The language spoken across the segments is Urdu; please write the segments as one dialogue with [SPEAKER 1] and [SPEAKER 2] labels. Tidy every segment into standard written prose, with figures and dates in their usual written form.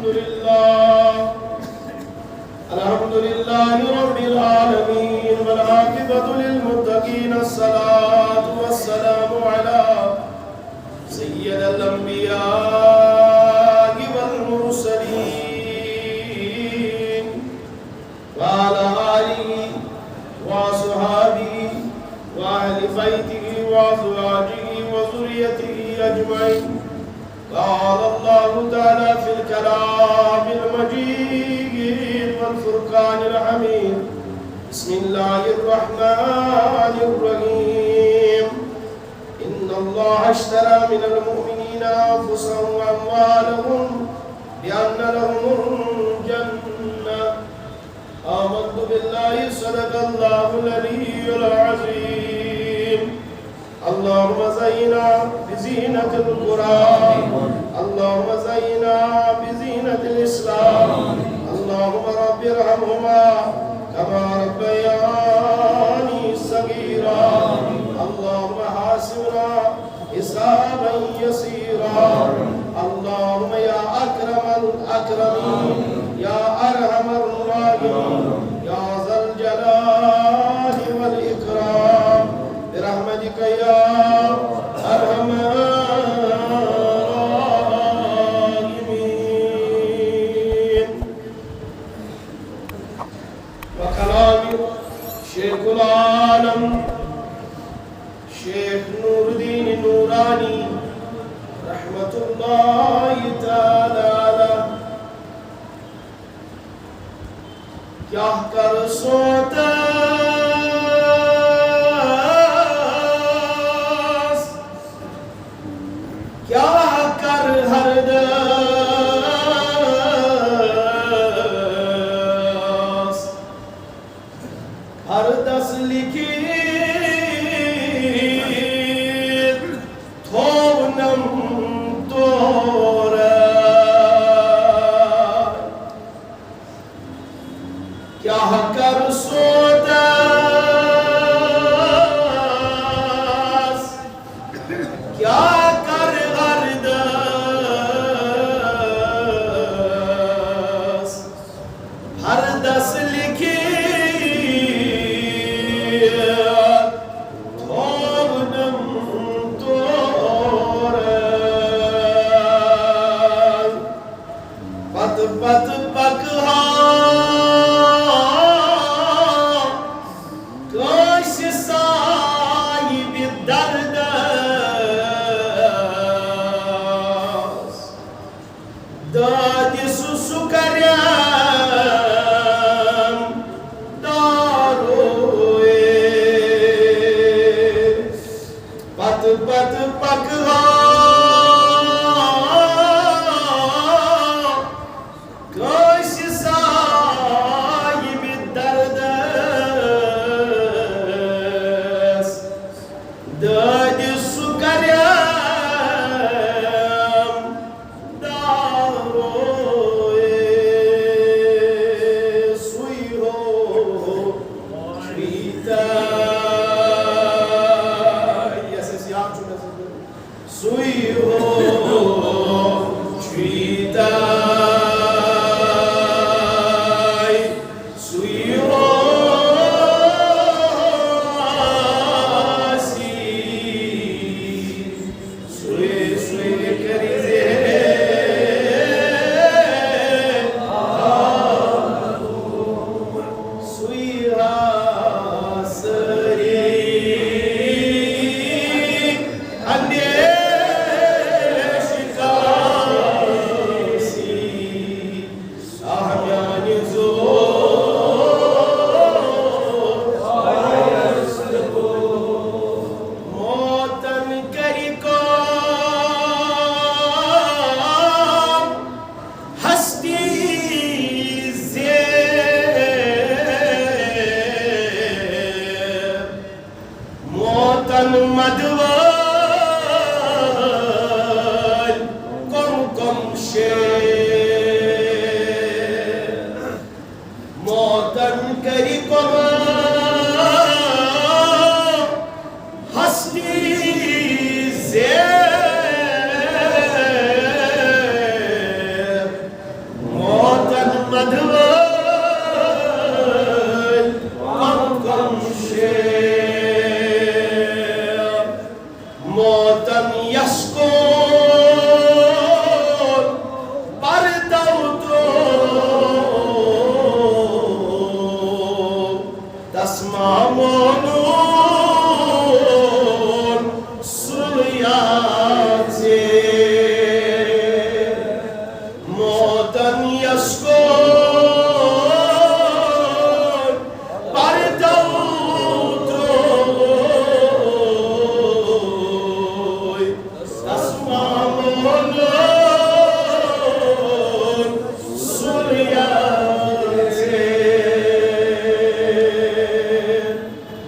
[SPEAKER 1] الحمد لله رب العالمين والعاقبة للمتقين الصلاة والسلام على سيد الأنبياء والمرسلين وعلى آله وصحابه وأهل بيته وأزواجه وذريته أجمعين. قال الله تعالى في الكلام المجيد والفرقان الحميد. بسم الله الرحمن الرحيم. إن الله اشترى من المؤمنين أنفسهم وأموالهم بأن لهم الجنة. آمنت بالله صدق الله العلي العظيم. اللهم زينا بزينة القرآن، اللهم زينا بزينة الإسلام، اللهم رب ارحمهما كما ربياني صغيرا، اللهم حاسبنا حسابا يسيرا، اللهم يا أكرم الأكرمين يا أرحم الراحمين يا ذا الجلال والإكرام برحمتك يا أرحم الراحمين. وكلام شيخ العالم شیخ نور الدین نورانی رحمت اللہ تعالی علیہ کیا کر سوتا کیا کر ہر دس لکھی موتن يسكن برد وطروي تسمع مولون سوريا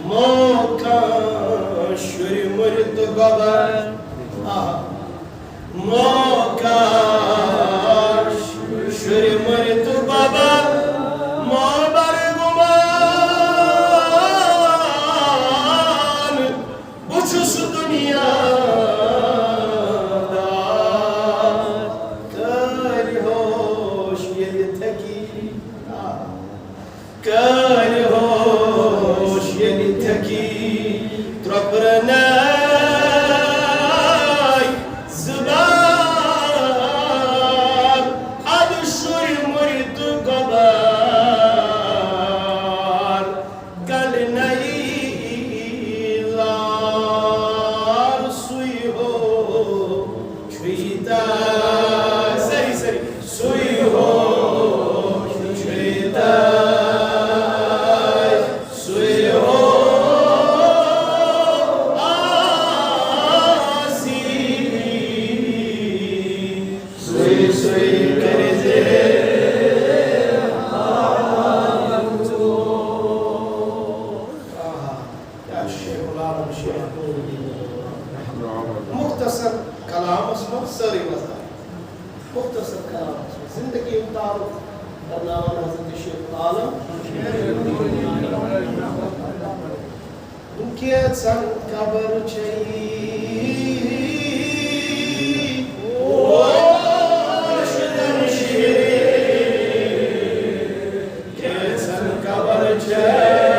[SPEAKER 1] موكا شري مرد غبر موكا شري مرد غبر ما برغمان بچوس دنیا کاری ہوش یہ تھکی کاری ہوش یہ تھکی ترپرناي زبان أدشر مرد قبار قال نيلار سويهو شويتا سري سري سويهو شويتا سويهو مختصر کلام اسمه سری مزار مختصر کلام اسمه زندگی اتارو برنامه حضرت شیخ عالم انکه سن قبر چهی وشدن شیری که سن قبر چهی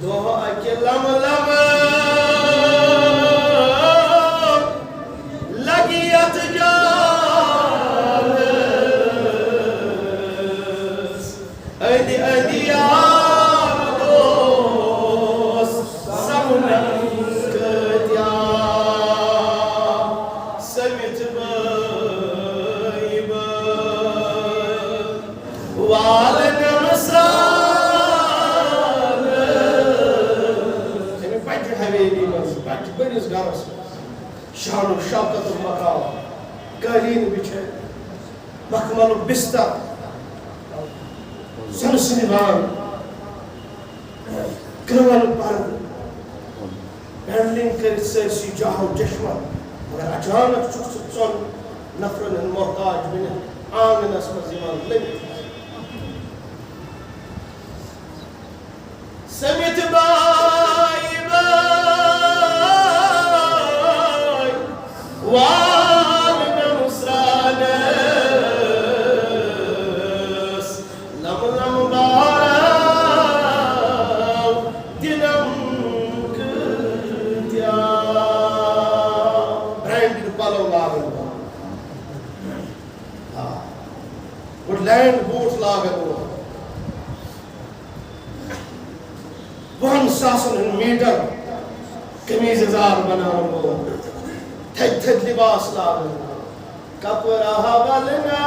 [SPEAKER 1] دوها اکلم لم لقيت جالس ايدي ايدي عبدوس سمنك يا سمت بايبا وعلنا مسار بنس گرس شان و شوکت و مقام قالین بچھے مکمل و بستر سنسنیبان کرول پرد ہینڈلنگ کرت سرسی جاہ و جشمہ مگر اچانک چک ستسون نفرن محتاج بن آنگن اسم زمان لگت سمیت بائی وعلنا مسرانس لم لم باراو دنم كتيا برانڈ پالو لاغن وڈلینڈ بوٹ لاغن وہن ساسن میٹر کمیز ازار بناون تھد تھد لباس لاغن کپرا حوالنا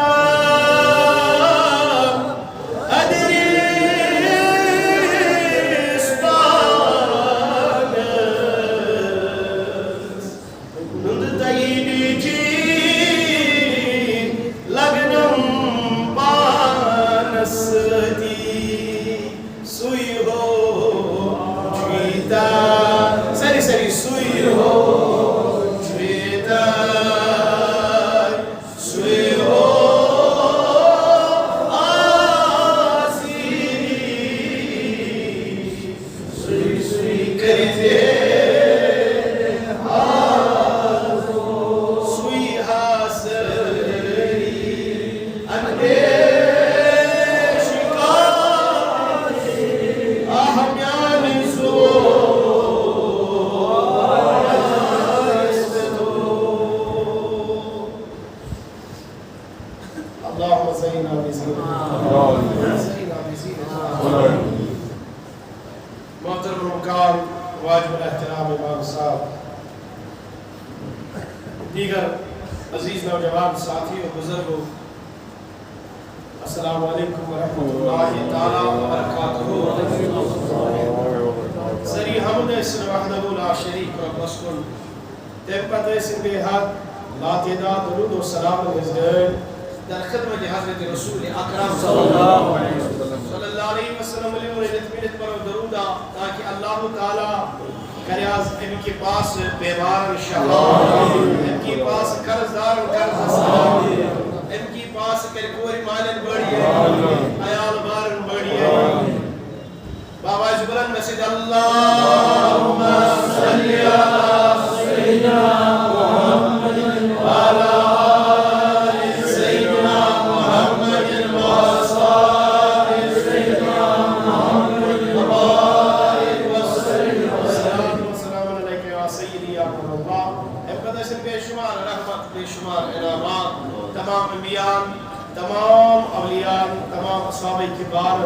[SPEAKER 1] ادریس پانس نند تایدی جی لگنم پانس دی سوئی ہو جویتا سری سری سوئی ہو جویتا سوئی ہو واجب الاحترام امام صاحب، دیگر عزیز نوجوان ساتھی و بزرگوں، السلام علیکم ورحمۃ اللہ تعالی وبرکاتہ۔ سری حمد اسن وحدہ لا شریک رب اسکن تم پتہ اسن بے حد لا تعداد درود و سلام نزدین در خدمت حضرت رسول اکرم صلی اللہ علیہ وسلم علیہ منت پر درودہ تاکہ اللہ تعالی کرے از ان کے پاس بیمار شفا، ان کے پاس قرضدار قرض حساب، ان کے پاس کرے کوئی مالن بڑھیے عیال بارن بڑھیے بابا جبران مسجد اللہم صلی علی سیدنا محمد وعلی آل سیدنا محمد وصحاب سیدنا محمد وبارک وسلم والسلام علیکم یا سیدی یا رسول اللہ۔ مقدس بے شمار رحمت، بے شمار انعامات تمام انبیاء، تمام اولیاء، تمام اصحاب کبار،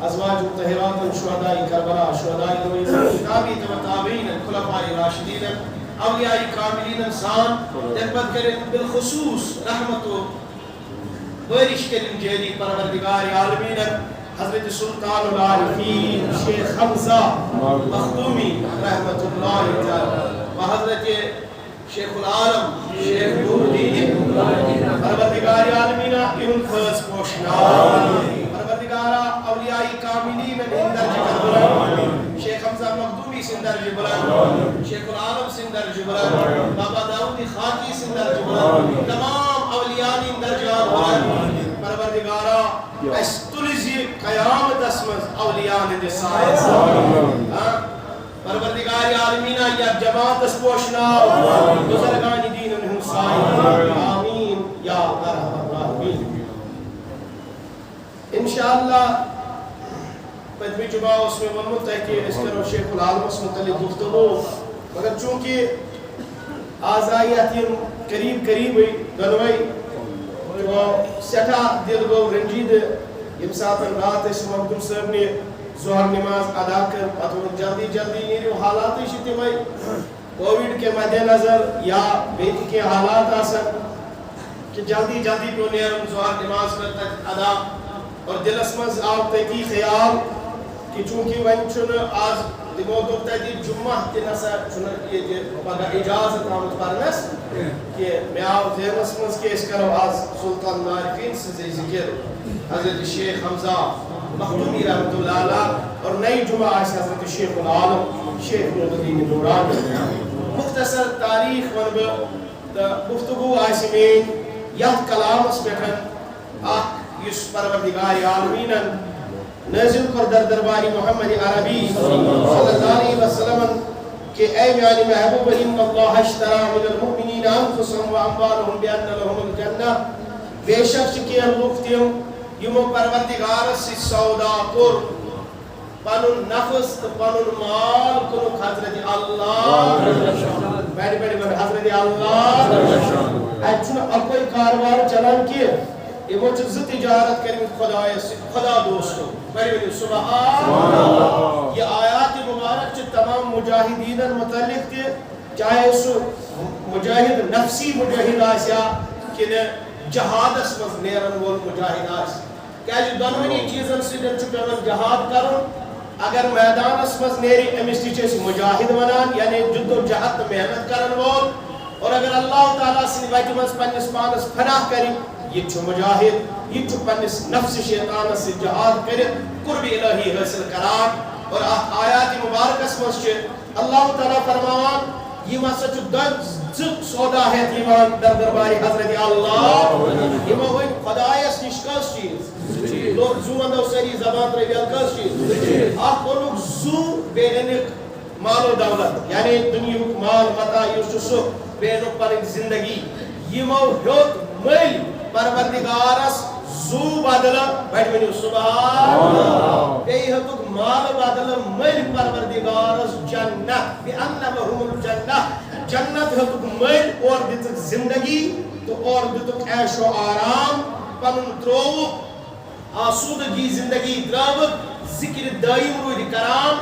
[SPEAKER 1] ازواج مطہرات، شہداء کربلا، شہداء تابعین و تابعین، خلفاء راشدین، اولیاء کاملین انسان تربت کریں بالخصوص رحمت و بارش کریں جیلی پروردگار عالمین حضرت سلطان العارفین شیخ حمزہ مخدومی رحمت اللہ تعالی و حضرت شیخ العالم شیخ نوردین پروردگار عالمین ان فض پوشنا پروردگار اولیاء کاملین اندر جگر بلند شیخ حمزہ مخدومی سندر جبلند شیخ العالم سندر جبلند بابا داؤد خاکی سندر جبلند تمام اولیاء اندر جگر بلند پروردگارا استلزی قیامت اسمز اولیاء اندر سائز پروردگار عالمین یا جماعت اس پوشنا بزرگان دین انہم سائز آمین یا ارحم الراحمین۔ انشاءاللہ پدوی جمعہ اس میں منمت ہے کہ اس طرح شیخ العالم اس متعلق گفتگو، مگر چونکہ آزائیاتیم قریب ہوئی دنوئی جو سٹھا دل گو رنجید امساتن رات اس مقدم صاحب نے ظہر نماز ادا کر پتہ جلدی نیرو حالات شتی ہوئی کوویڈ کے مد نظر یا بیٹی کے حالات آسن کہ جلدی پیو نیرم ظہر نماز کرتا ادا اور دلس مز آو تکی خیال کہ چونکہ ون چھن آج دمو دو تیدی جمعہ تنسا چھن یہ پگا اجازت آمد پرنس کہ میں آو ذہنس مز کہ اس کرو آج سلطان العارفین سے ذکر حضرت شیخ حمزہ مخدومی رحمت اللہ علیہ اور نئی جمعہ آج حضرت شیخ العالم شیخ نوردین نوران مختصر تاریخ ونب گفتگو آج میں یاد کلام اس پہ یس پروردگار عالمین نازل کر در درباری محمد عربی صلی اللہ علیہ وسلم کہ اے میانی محبوب ان اللہ اشترى من المؤمنین انفسهم واموالهم بان لهم الجنہ بے شک کہ لوگتیم یمو پروردگار سے سودا کر پنن نفس پنن مال کنو حضرت اللہ بیٹھ حضرت اللہ اچھن اکوئی کاروار چلان کی یہ وہ چیز تجارت کریں خدا دوستو بڑی سبحان اللہ۔ یہ آیات مبارک چھ تمام مجاہدین متعلق تھے، چاہے سو مجاہد نفسی مجاہد آسیا کہ جہاد اسمز نیرن وول مجاہد آس کیا جو دنونی چیزن سے چکے جہاد کرن اگر میدان اسمز نیری امستی چیز مجاہد ونان یعنی جد و جہد محنت کرن وول اور اگر اللہ تعالیٰ سے بیٹھ مز پنس پانس پناہ کریں یہ چھو مجاہد یہ چھو پنس نفس شیطان سے جہاد کریں قرب الہی حاصل کران اور آیات مبارک اسمز چھے اللہ تعالیٰ فرمان یہ مسا چھو زب سودا ہے ایمان در درباری حضرت اللہ ایمان ہوئی خدایس نشکاس چیز لوگ زو اندو سری زبان رہی بیالکاس چیز آپ کو لوگ زو بے انک مال و دولت یعنی دنیا مال مطا یوشو بے انک پر زندگی یہ موحد مل پروردگارس زو بدلا بیٹھ منیو سبحان اللہ بے حدک مال بدلا مل پروردگارس جنت بے انہم الجنہ جنت حدک مل اور دیتک زندگی تو اور دیتک عیش و آرام پنن تروک آسودگی زندگی دراوک ذکر دائم روی کرام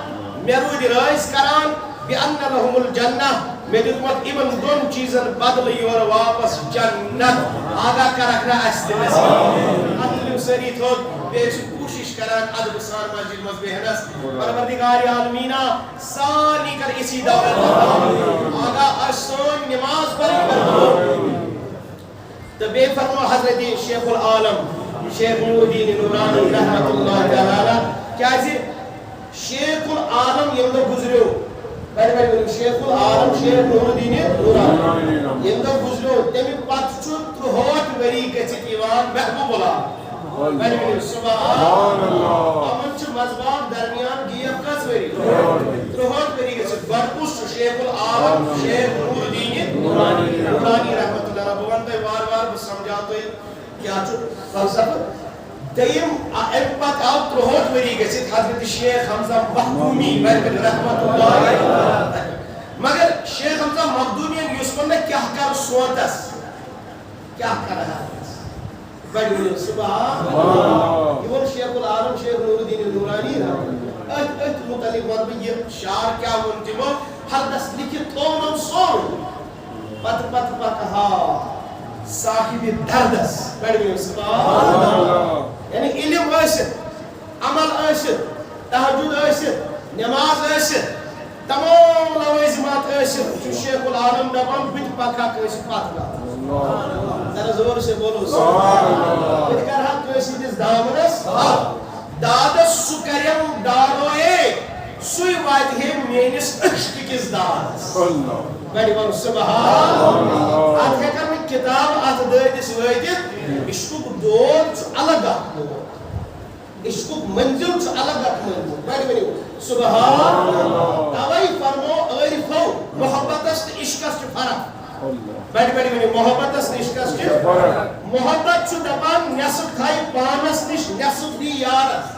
[SPEAKER 1] میں رود رائس کران بأن لهم الجنہ میں دیتمت ایمن دون چیزن بدل یور واپس جنت آگاہ کرکنا اس دن نصیب اتلیو سری تھوڑ بیچ کوشش کران ادب سان مسجد مذبحنس پروردگار عالمینہ سانی کر اسی دولت آگاہ ارسون نماز پر تو بے فرمو حضرت شیخ العالم شیخ نور الدین نورانی رحمت اللہ تعالی کیا جی شیخ العالم یہ دو گزریو شیخ العالم شیخ نور الدین نورانی یہ دو گزریو تیمی پت چھت ترہوٹ وری گچت ایوان محبوب اللہ سبحان اللہ امن چھ مذبان درمیان گیب کس وری ترہوٹ وری گچت برکوش شیخ العالم شیخ نور الدین نورانی رحمت اللہ بوانتے وار وار بسمجھاتے ہیں کیا چھت فلسفہ دیم امپت آو ترہوٹ وری گچت حضرت شیخ حمزہ محکومی رحمت اللہ مگر شیخ حمزہ محکومی یوسفن نے کیا کر سوتس کیا کر رہا ہے بڑی سبحان اللہ یہ وہ شیخ العالم شیخ نور الدین نورانی ات متعلق مربی یہ شعر کیا منتمو ہر دس لکھی تونم سور پت کہا صاحب دردس بڑی سبحان اللہ یعنی علم ٲسِتھ عمل ٲسِتھ تہجد ٲسِتھ نماز ٲسِتھ تمام لوازمات ٲسِتھ چھُ شیخ العالم دپان بہٕ تہِ پکہا کٲنٛسہِ پتھ ذرا زور سے بولو بہٕ تہِ کرہا کٲنٛسہِ ہٕنٛدِس دامنس دادس سُہ کریم ڈاروے سُے واتہِ ہے میٲنِس عشقٕکِس دادس بڑِ وَن سبحان اللہ اتھ ہیٚکن نہٕ کتاب اتھ دٲدِس وٲتِتھ عشقُک دور چھُ الگ اکھ دور عشقُک منزل چھُ الگ اکھ منزل بڑِ ؤنِو سبحان اللہ توے فرمو عٲرفو محبتس تہٕ عشقس چھِ فرق بڑِ ؤنِو محبتس تہٕ عشقس چھِ محبت چھُ دپان نٮ۪صف تھایہِ پانس نِش نٮ۪صف دی یارس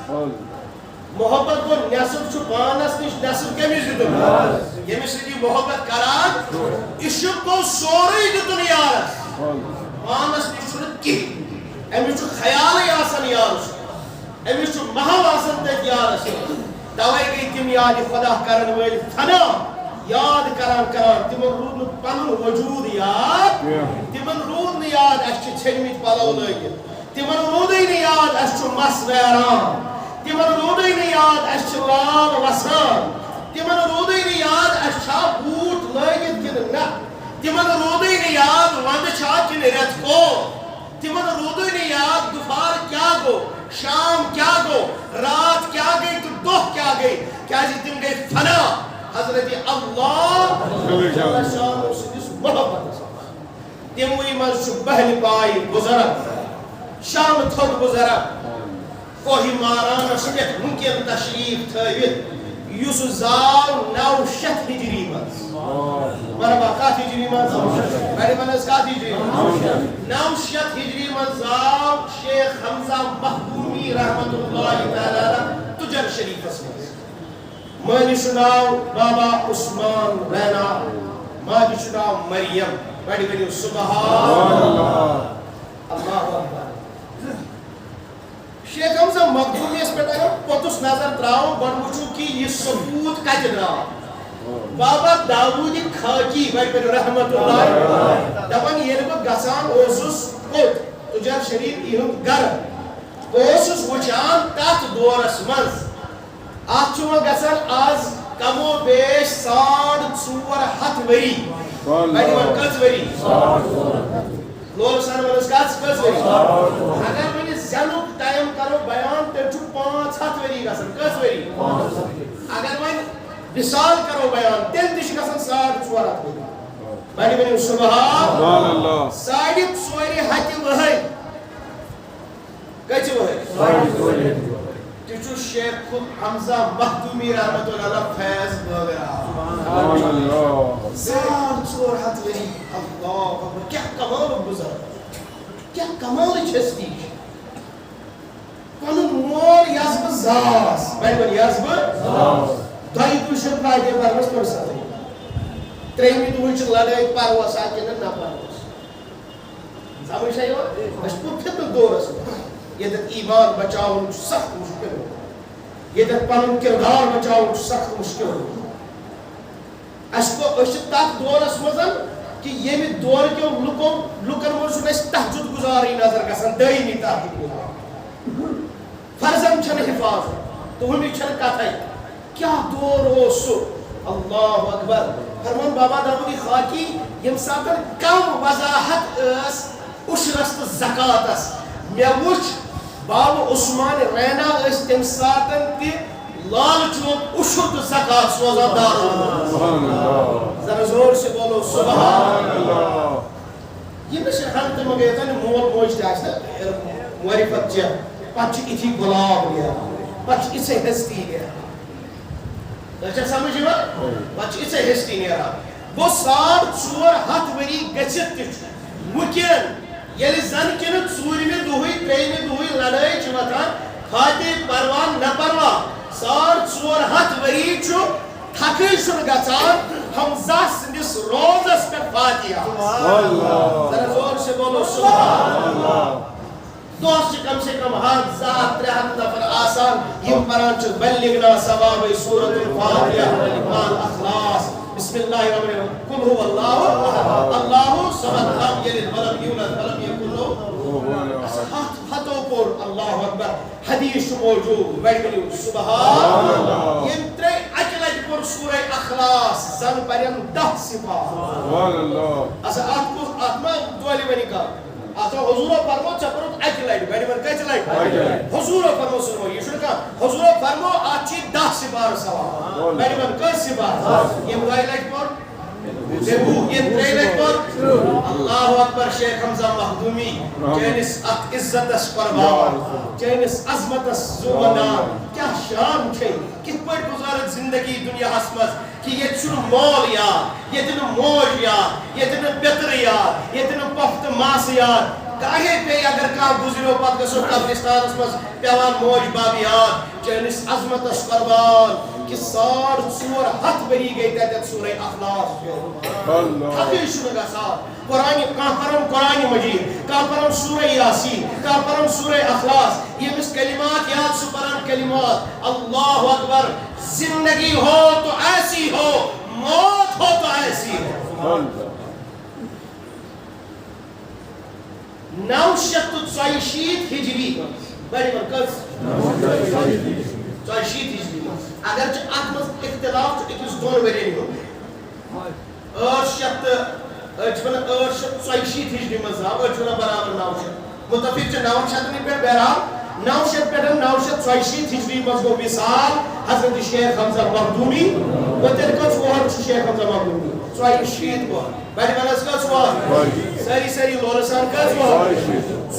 [SPEAKER 1] محبت کو نصف چھُ پانس نِش نصف کٔمِس دیُتُن ییٚمِس سۭتۍ یہِ محبت کران عشق کو سورُے دیُتُن یارس پانس نِش چھُنہٕ کِہیٖنۍ أمِس چھُ خیالٕے آسان یارس أمِس چھُ محو آسان تتہِ یارس توے گٔے تِم یادِ خۄدا کرن وٲلۍ فنا یاد کران تِمن روٗد نہٕ پنُن وجوٗد یاد تِمن روٗد نہٕ یاد اَسہِ چھِ ژھیٚنمٕتۍ پلو لٲگِتھ تِمن روٗدٕے نہٕ یاد اَسہِ چھُ مس ویران تِمن روٗدٕے نہٕ یاد اَسہِ چھِ لال وسان تِمن روٗدٕے نہٕ یاد اَسہِ چھا بوٗٹھ لٲگِتھ کِنہٕ نہ تِمن روٗدٕے نہٕ یاد ونٛدٕ چھا کِنہٕ رٮ۪تہٕ کول تِمن روٗدٕے نہٕ یاد دُپھار کیٛاہ گوٚو شام کیٛاہ گوٚو رات کیٛاہ گٔے تہٕ دۄہ کیٛاہ گٔے کیٛازِ تِم گٔے فنا حضرت اللہ شانو سٕنٛدِس محبتس تِموٕے منٛز چھُ پہلہِ پایہِ گُزران شامہٕ تھوٚد گُزران کوہی مارانس پٮ۪ٹھ وٕنکٮ۪ن تشریٖف تھٲوِتھ یُس زاو 900 ہجری منٛز مرحبا کتھ ہجری منٛز بڑِ ون حظ کتھ ہجری منٛز 900 ہجری منٛز زاو شیخ حمزہ محکومی رحمت اللہ تعالی تُجر شریفس منٛز مٲلِس چھُ ناو بابا عثمان رینا ماجہِ چھُ ناو مریم بڑِ ؤنِو سبحان اللہ اللہ اکبر شیخ حمزہ مخدومیس پہ اگر پوتس نظر تراؤ گۄڈٕ وٕچھو کہ یہ ثبوت کتہِ درٛاو بابا داوود خاکی بڑِ رحمت اللہ دپان ییٚلہِ بہٕ گژھان اوسُس کوٚت تُجر شریف یِہُنٛد گرٕ بہٕ اوسُس وٕچھان تتھ دورس منٛز اتھ چھُ وۄنۍ گژھان آز کمو بیش 450 ؤری بڑِ وۄنۍ کٔژ ؤری لول سان ونس کٔژ ؤری اگر وۄنۍ زینُک ٹایم کرو بیان تیٚلہِ چھُ 500 ؤری گژھان کٔژ ؤری اگر وۄنۍ وصال کرو بیان تیٚلہِ تہِ چھِ گژھان 450 ؤری بڑِ ؤنِو سبحان اللہ 4.5 ہتہِ ؤہٕرۍ کٔژِ ؤہٕرۍ تہِ چھُ شیخ حمزہ مخدومی رحمت اللہ فیض بٲگراو 450 ؤری اللہ اکبر کیٛاہ کمالُک بُزرگ کیٛاہ کمالٕچ ہستی چھِ پنُن مول یس بہٕ زاس بڑِ ؤنۍ یس بہٕ دۄیہِ دُہۍ چھُنہٕ فاتحہ پرنس فرصتٕے ترٛیٚیمہِ دُہٕچ چھِ لڑٲے پروسا کِنہٕ نہ پروس سمجھ چھا یِوان أسۍ چھِ پوٗرٕ فِتنہٕ دورس منٛز ییٚتٮ۪تھ ایمان بچاوُن چھُ سخ مُشکِل یہ پن کردار بچاؤ سخت مشکل تک دورس مزن کہ یہ دور کے لکن مز تہجد گزاری نظر گژھان دائمی تحجد گزار فرزن چھن حفاظت تہنٛدِ چھن کتھے کیا دور اوس سُہ اللہ اکبر فرمان بابا داودی خاکی یم ساتن کم وضاحت ٲس عشرس تو زکاتس مےٚ وُچھ بابا عثمان رینا ٲسۍ تمہِ ساتن تہِ لال چوک عشر تو زکات سوزان دارالمعاش ذرا زور سے بولو سبحان اللہ یہ نہ ہم تم گئے مول موج تہِ آسہِ نہ معرفت چھِ پتہٕ چھِ یِتھی گۄلاب نیران پتہٕ چھِ یِژھے ہستی نیران چھا سمجھ یِوان پتہٕ چھِ یِژھے ہستی نیران گوٚو 450 ؤری گٔژھِتھ تہِ چھُ وٕنکٮ۪ن ییٚلہِ زن کِنہٕ ژوٗرمہِ دۄہٕے ترٛیٚیمہِ دۄہٕے لڑٲے چھِ وۄتھان فاتح پروان نہ پروان 450 ؤری چھُ تھکٕے چھُنہٕ گژھان حمزہ سٕنٛدِس روزس پٮ۪ٹھ فاتحہ ذرا زور سے بولو سبحان اللہ دوست کم سے کم 1000-300 نفر آسان یم پران چھ بلغنا ثواب سورۃ الفاتحہ مال اخلاص بسم اللہ الرحمن الرحیم قل هو اللہ اللہ صمد لم یلد ولم یولد ولم یکن له ہتھو پور اللہ اکبر حدیث موجود بیٹھو سبحان اللہ یم ترے اکلٹ پور سورہ اخلاص زن پرن 10 صفات سبحان اللہ اس اتما دولی ونی کا آتا حضور فرمو چپرت اکی لائٹ بیٹی بر کچھ لائٹ حضور فرمو سنو یہ شروع کا حضور فرمو آچی 10 سبار سوا بیٹی بر کچھ سبار یہ مدائی لائٹ پر زبو یہ 3 لائٹ پر اللہ اکبر شیخ حمزہ مخدومی چینس عزت اس قربان چینس عظمت اس زومدان کیا شان چھے کت پر گزارت زندگی دنیا حسمت کہ یہ چھنو مول یاد یہ تنو موج یاد یہ تنو بیتر یاد یہ تنو پفت ماس یاد کاہے پہ اگر کام گزرو پات گسو قبرستان اس مز پیوان موج باب یاد چینس عظمت اس قربان کہ 450 بری گئی تیت سورہ اخلاص حقیق شنو گسا قرآن کافرم قرآن مجید کافرم سورہ یاسین کافرم سورہ اخلاص یہ مس کلمات یاد سپران کلمات اللہ اکبر زندگی ہو تو ایسی ہو موت ہو تو ایسی ہو 940 ہجری بڑی مرکز 940 ہجری اگرچہ اتمز اختلاف تو اکس دون ورین ہو 840 ہجری مذہب اچھونا برابر 900 متفق چھ 900 نہیں پر بہرحال 900 پیٹر 940 ہجری مذہب وصال حضرت شیخ حمزہ مخدومی و تلکت وہر شیخ حمزہ مخدومی 40 وہر بیٹی بناس کا سوال سری لورسان کا سوال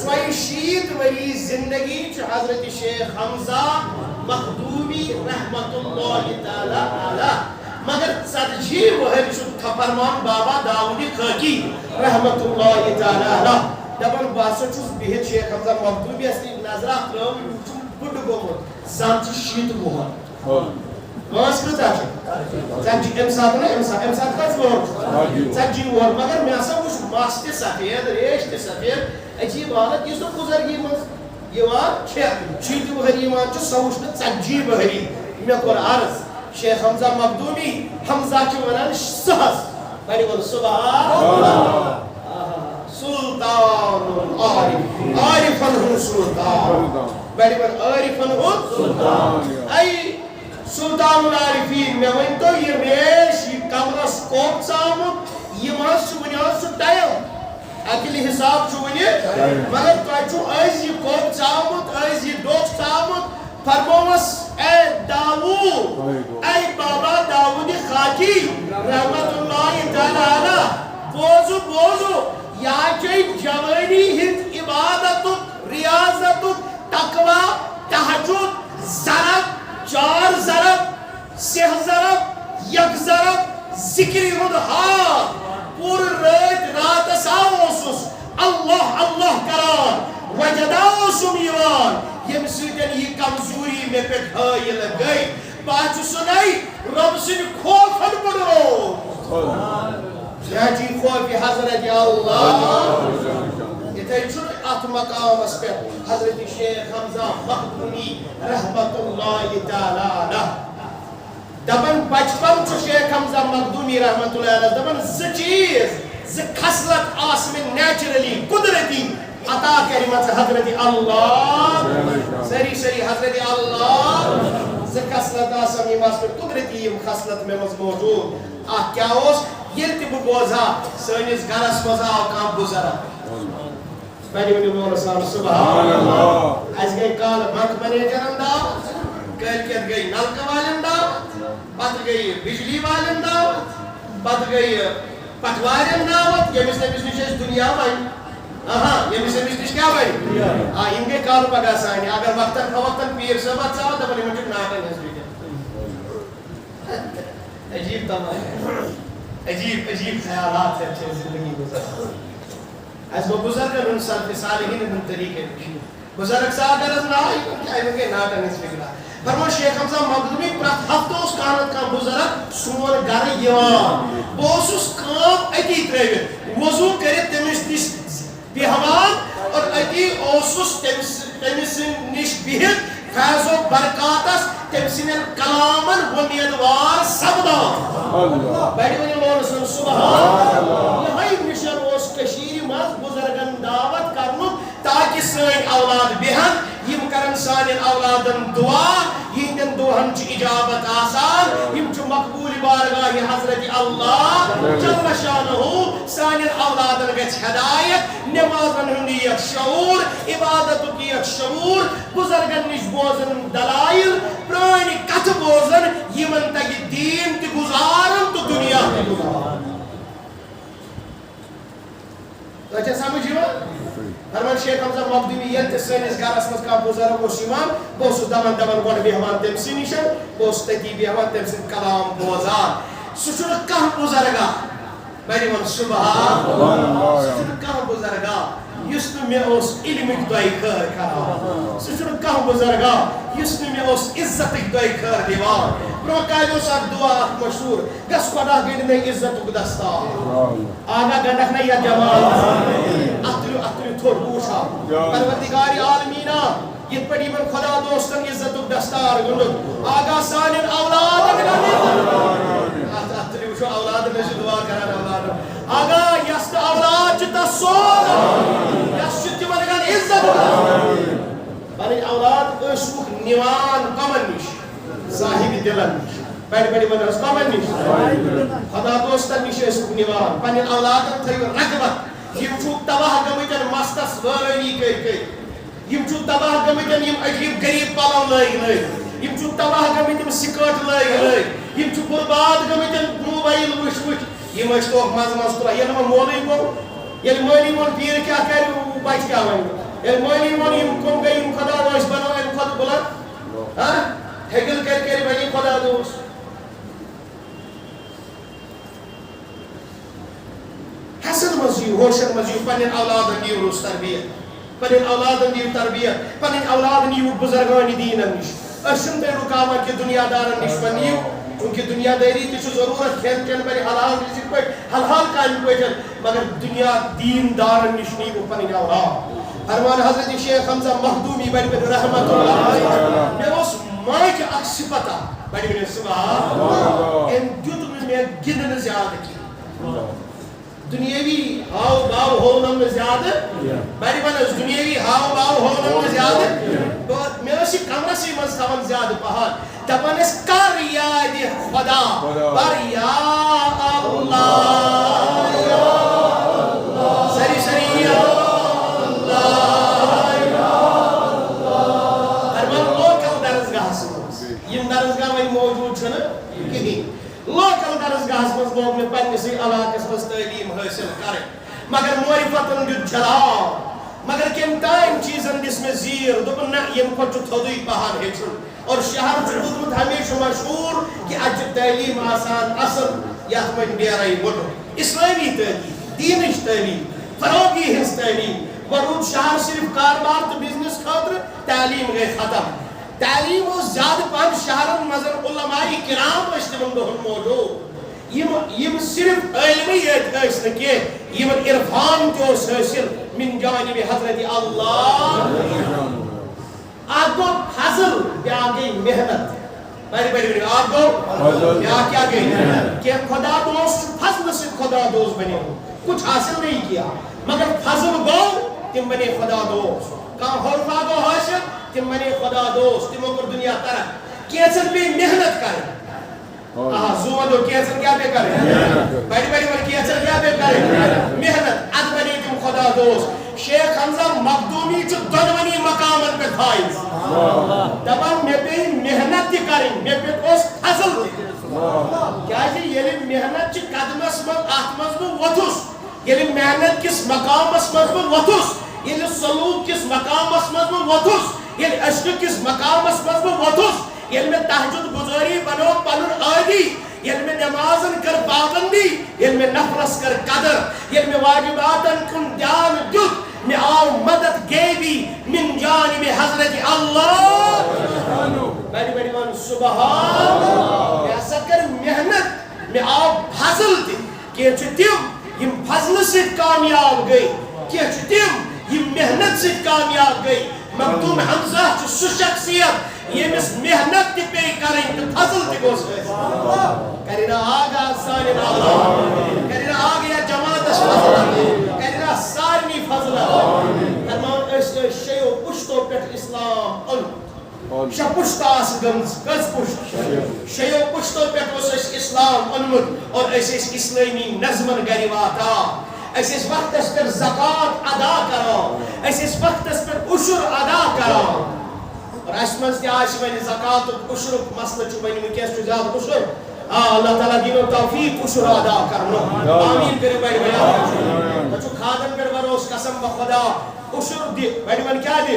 [SPEAKER 1] 40 وری زندگی چھ حضرت شیخ حمزہ مخدومی رحمت اللہ تعالی علیہ مگر 40 وہر چھ فرمان بابا داودی خاکی رحمت اللہ تعالی علیہ دبن باسو چھس بہت شیخ حمزہ مخدومی اصلی نظرات لوگ بڑھ گومت زانچ شیط گوہر ماس کتا چھے چنچی امساد نا امساد کچھ وہر چنچی وہر مگر میں ایسا کچھ ماس تے سفید ریش تے سفید عجیب حالت یہ تو بزرگی مز یوان شیط وہر یوان چھو سوشن چنچی وہری میں کور عرض شیخ حمزہ مخدومی حمزہ کی ونان سہس بڑی بول سبحان اللہ سلطان عارف عارفن ہوں سلطان بیٹی بر عارفن ہوں سلطان ای سلطان العارفین میں وین تو یہ ریش یہ کمرس کوپ سامت یہ ماس چھو بنیاد سو ٹائم اکلی حساب چھو بنیاد مگر تو چھو ایز یہ کوپ سامت ایز یہ ڈوک سامت فرموس اے داود اے بابا داود خاکی رحمت اللہ تعالی علیہ بوزو بوزو یا چاہی جوانی ہند عبادت ریاضت تقوی تحجد ضرب 4 ضرب 6 ضرب 1 ضرب ذکری ہد ہاتھ پور رات ساوسس اللہ اللہ کران وجداوسم یوان یم سیدن یہ کمزوری میں پہ حائل گئی بات سنائی رب سن خوفن بڑھو یا جی خوف حضرت اللہ چھُ اتھ مقامس پٮ۪ٹھ حضرت شیخ حمزہ مخدومی رحمت اللہ تعالی علیہ دپان بچپن چھُ شیخ حمزہ مخدومی رحمت اللہ علیہ دپان زٕ چیٖز زٕ خصلت آسہٕ مےٚ نیچرلی قدرتی عطا کٔرمٕژ حضرت اللہ سری سری حضرت اللہ زٕ خصلت آسن یِم آسہٕ مےٚ قدرتی یِم خصلت مےٚ منٛز موجوٗد اکھ کیٛاہ اوس ییٚلہِ تہِ بہٕ بوزہا سٲنِس گرس منٛز آو کانٛہہ بُزرگ بڑی ؤنِو میون اسلام سبحان اللہ اَسہِ گٔے کالہٕ بنٛک منیجرن دعوت کٲلۍکٮ۪تھ گٔے نلکہٕ والٮ۪ن دعوت پتہٕ گٔے بجلی والٮ۪ن دعوت پتہٕ گٔے پٹوارٮ۪ن دعوت ییٚمِس نٔمِس نِش اَسہِ دُنیا وَنہِ ییٚمِس أمِس نِش کیٛاہ بَنہِ یِم گٔے کالہٕ پگاہ سانہِ اگر وقتن فوقتن پیٖر صٲبا ژاو دپان یِمن چھُ ناٹن ہٕنٛز وِکیٚٹ عجیٖب تمام عجیٖب عجیٖب خیالات چھِ زندگی گُزاران اَسہِ گوٚو بُزرگن ہُنٛد سلفِ صالحیٖنن ہُنٛد طریٖقہٕ نِش بُزرگ صاحب اگر ناو یِمن گٔے ناٹن ہٕنٛز فِکرا فرمو شیخ حمزہ مخدومی پرٛٮ۪تھ ہفتہٕ اوس کانٛہہ نتہٕ کانٛہہ بُزرگ سون گرٕ یِوان بہٕ اوسُس کٲم أتی ترٲوِتھ وضوٗ کٔرِتھ تٔمِس نِش بیٚہوان اور أتی اوسُس تٔمِس نِش بِہِتھ فیض و برکاتس تٔمۍ سٕنٛدٮ۪ن کلامن وۄمیدوار سپدان بڑِ ؤنِو میون سبحان یِہوٚے مِشن اوس کٔشیٖرِ منٛز بُزرگن دعوت کرنُک تاکہِ سٲنۍ اولاد بیٚہن یِم کرن سانٮ۪ن اولادن دعا یِہنٛدٮ۪ن دُعاہن چھِ اِجابت آسان یِم چھِ مقبوٗل بارگاہِ حضرت اللہ جل شانہُ سانٮ۪ن اولادن گژھِ ہدایت نٮ۪مازن ہُنٛد یِیَکھ شعوٗر عبادتُک یِیَکھ شعوٗر بُزرگن نِش بوزن دلایل پرٛانہِ کتھٕ بوزن یِمن تگہِ دیٖن تہِ گُزارُن تہٕ دُنیا تہِ گُزارُن تۄہہِ چھا سمجھ یِوان فرمان شیخ حمزہ مخدومی ییٚلہِ تہِ سٲنِس گرس منٛز کانٛہہ بُزرگ اوس یِوان بہٕ اوسُس دپان گۄڈٕ بیٚہوان تٔمۍ سٕے نِش بہٕ اوسُس تٔتی بیٚہوان تٔمۍ سٕنٛدۍ کلام بوزان سُہ چھُنہٕ کانٛہہ بُزرگا بڑِ وَن سُبحان سُہ چھُنہٕ کانٛہہ بُزرگا یُس نہٕ مےٚ اوس علمٕکۍ دۄیہِ خٲر کران سُہ چھُنہٕ کانٛہہ بُزرگا یُس نہٕ مےٚ اوس عزتٕکۍ دۄیہِ خٲر دِوان برٛونٛہہ کالہِ اوس اکھ دُعا اکھ مشہوٗر گژھ خۄدا گٔنٛڈنَے عزتُک دستار آگاہ گنٛڈکھ نَے یتھ جماعتس اتھ تُلِو تھوٚد بہٕ وٕچھٕ ہا پروردگارِ عالمیٖنا یِتھ پٲٹھۍ یِمن خۄدا دوستن عزتُک دستار گوٚنٛڈُکھ آگاہ سانٮ۪ن اولادن اتھ تُلِو وٕچھو اولادن ٲسِو دُعا کران اولادن آگاہ یس نہٕ اولاد چھُ تس سوز یس چھُ تِمن دِوان عزت پنٕنۍ اولاد ٲسوُکھ نِوان کمن نِش صاحبِ دِلن نِش بڑِ بڑِ ون حظ کمن نِش خۄدا دوستن نِش ٲسوُکھ نِوان پننٮ۪ن اولادن تھٲیِو رغبت یِم چھُکھ تباہ گٔمٕتٮ۪ن مستس وٲرٲنی کٔرۍ کٔرۍ یِم چھُکھ تباہ گٔمٕتٮ۪ن یِم عجیٖب غریٖب پلو لٲگۍ یِم چھُکھ تباہ گٔمٕتۍ یِم سِکٲٹ لٲگۍ یِم چھِ بُرباد گٔمٕتٮ۪ن موبایل وٕچھ وٕچھ یِم ٲسۍ توکھ منٛزٕ منٛزٕ تُلان ییٚلہِ وۄنۍ مولوی گوٚو ییٚلہِ مٲلی ووٚن پیٖر کیٛاہ کرِ بچہِ کیٛاہ وَنہِ ییٚلہِ مٲلی ووٚن یِم کٕم گٔے یِم خۄدا ٲسۍ بناوان اَمہِ کھۄتہٕ بُلنٛد ہیٚکِل کٔرۍ کٔرۍ بنے خۄدا دوس حسن منٛز یِیِو ہوشن منٛز یِیِو پننٮ۪ن اولادن دِیِو رُس تربیت پننٮ۪ن اولادن دِیِو تربیت پنٕنۍ اولاد نِیِو بُزرگانہِ دیٖنن نِش أسۍ چھِنہٕ تۄہہِ رُکاوان کہِ دُنیا دارن نِش وۄنۍ نِیِو چوٗنٛکہِ دُنیا دٲری تہِ چھُ ضروٗرت کھٮ۪ن چٮ۪ن بنہِ حلال رِزق پٲٹھۍ حلال کامہِ پٲٹھۍ مگر دُنیا دیٖن دارن نِش نِیِو پنٕنۍ اولاد فرمان حضرت شیخ حمزہ مخدومی بڑِ بڑِ رحمت اللہ مےٚ اوس ماجہِ اکھ صفت اکھ بڑِ بڑِ سبحان أمۍ دیُت نہٕ مےٚ گِنٛدنہٕ زیادٕ کینٛہہ دُنیٲوی ہاو باو ہوونم نہٕ زیادٕ بڑِ بڑِ حظ دُنیٲوی ہاو باو ہوونم نہٕ زیادٕ مےٚ ٲسۍ یہِ کمرسٕے منٛز تھاوان زیادٕ پہن دپان ٲسۍ کر یادِ خۄدا پر یا اللہ سری سری یا درسگاہ وۄنۍ موجوٗد چھُنہٕ کِہیٖنۍ لوکل درسگاہس منٛز لوگ مےٚ پننِسٕے علاقس منٛز تعلیٖم حٲصِل کرٕنۍ مگر معرفتن دیُت جلال مگر کمہِ تانۍ چیٖزن دِژ مےٚ زیٖر دوٚپُن نہ ییٚمہِ کھۄتہٕ چھُ تھوٚدُے پہن ہیٚچھُن اور شہر چھُ روٗدمُت ہمیشہِ مشہوٗر کہِ اَتہِ چھِ تعلیٖم آسان اصٕل یتھ وۄنۍ نیرے وُٹُن اسلٲمی تعلیٖم دیٖنٕچ تعلیٖم فروغی ہٕنٛز تعلیٖم وۄنۍ روٗد شہر صرف کاربار تہٕ بِزنس خٲطرٕ تعلیٖم گٔے ختم تعلیٖم اوس زیادٕ پہن شہرن منٛز علماء کرام ٲسۍ تِمن دۄہن موجوٗد یم صرف علمی یت کی یمن عرفان تس حاصل من جانب حضرت اللہ آپ کو فضل بیاا گئی محنت بڑی بڑی بڑی آپ کو بیاا کیا گئی کہ خدا دوست فضل سے خدا دوست بنے کچھ حاصل نہیں کیا مگر فضل گو تم بنے خدا دوست کہاں حرفا گو حاصل تم بنے خدا دوست تموں کو دنیا طرح کیسر بھی محنت کریں زومدو کیسر کیا بے کریں بڑی بڑی بڑی کیسر کیا بے کریں محنت اد بنے تم خدا دوست شیخ حمزہ مخدومی چو دنونی مقامت پہ تھائیز دبان میں پہ محنت تی کریں میں پہ اس فضل تی کیا جی یہ محنت چی قدم اسمت آتمز میں وطس یہ محنت کس مقام اسمت میں وطس یہ سلوک کس مقام اسمت میں وطس یہ عشق کس مقام اسمت میں وطس یہ میں تحجد گزاری بنو پنن آدی یہ میں نمازن کر پابندی یہ میں نفرس کر قدر یہ میں واجباتن کن دیان جد میں آو مدد گیبی من جانب حضرت اللہ بڑی بڑی مان سبحان میں ایسا کر محنت میں آو فضل تی کہ تم یم فضل سے کامیاب گئی کہ تم یم محنت سے کامیاب گئی مخدوم حمزہ چو سو شخصیت یہ مس محنت تی پہ کریں تو فضل تی گوش کرینا آگا سانی اللہ کرینا آگیا جماعت فضل کرینا سارنی فضل فرمان اس شیو پشتو پیٹ اسلام ان شا پشت آس گمز گز پشت شیو پشتو پیٹ اس اسلام انمد اور اس اسلامی نظمن گریواتا اس وقت پر زکاة ادا کرو اس وقت پر عشر ادا کرو اور اسمنز تی آش میں زکاة عشر مسئلہ چھو میں نے کیس چھو زیادہ عشر اللہ تعالیٰ دینو توفیق عشر ادا کرنو آمین کرے بڑی بڑی آمین چھو کھادن پر بروس قسم بخدا عشر دی بڑی بڑی کیا دی